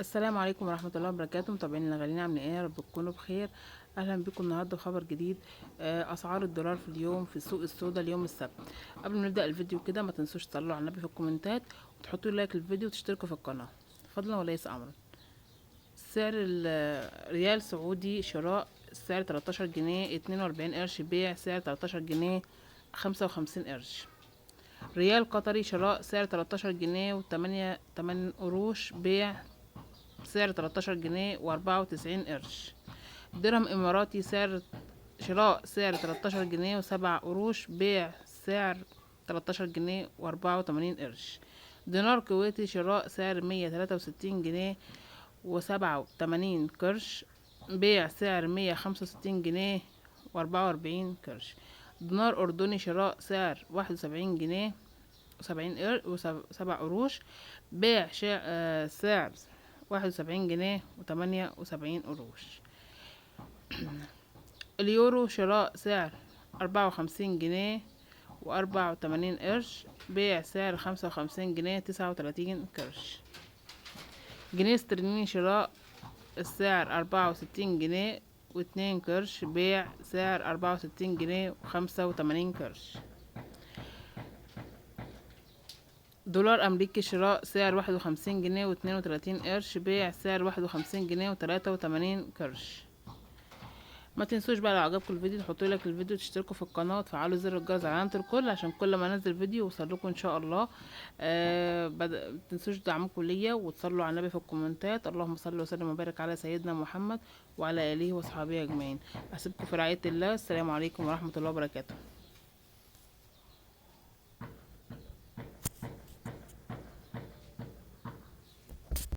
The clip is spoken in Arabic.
السلام عليكم ورحمة الله وبركاته. متابعين الغاليين عاملين ايه؟ يا رب تكونوا بخير. اهلا بكم النهارده بخبر جديد. اسعار الدولار في اليوم في السوق السوداء اليوم السبت. قبل ما نبدأ الفيديو كده ما تنسوش تصلوا على النبي في الكومنتات وتحطوا لايك للفيديو وتشتركوا في القناة فضلا وليس امرا. سعر الريال سعودي شراء سعر 13 جنيه 42 قرش، بيع سعر 13 جنيه 55 قرش. ريال قطري شراء سعر 13 جنيه و8 قروش، بيع سعر 13 جنيه و94 قرش. درهم إماراتي شراء سعر 13 جنيه و7 قروش، بيع سعر 13 جنيه و84 قرش. دينار كويتي شراء سعر 163 جنيه و87 قرش، بيع سعر 165 جنيه و44 قرش. دينار أردني شراء سعر 71 جنيه و7 قروش، بيع سعر 71 جنيه و78 قروش. اليورو شراء سعر 54 جنيه و84 قرش، بيع سعر 55 جنيه 39 قرش. جنيه استرليني شراء السعر 64 جنيه و2 قرش، بيع سعر 64 جنيه و85 قرش. دولار أمريكي شراء سعر 51 جنيه و32 قرش، بيع سعر 51 جنيه و83 قرش. ما تنسوش بقى لو عجبكم الفيديو تحطوا لايك للفيديو وتشتركوا في القناه وتفعلوا زر الجرس على علامه الكل عشان كل ما انزل فيديو يوصلكم ان شاء الله. ما تنسوش دعمكم ليا وتصلوا على النبي في الكومنتات. اللهم صل وسلم وبارك على سيدنا محمد وعلى اله وصحبه اجمعين. اسيبكم في رعايه الله. السلام عليكم ورحمه الله وبركاته.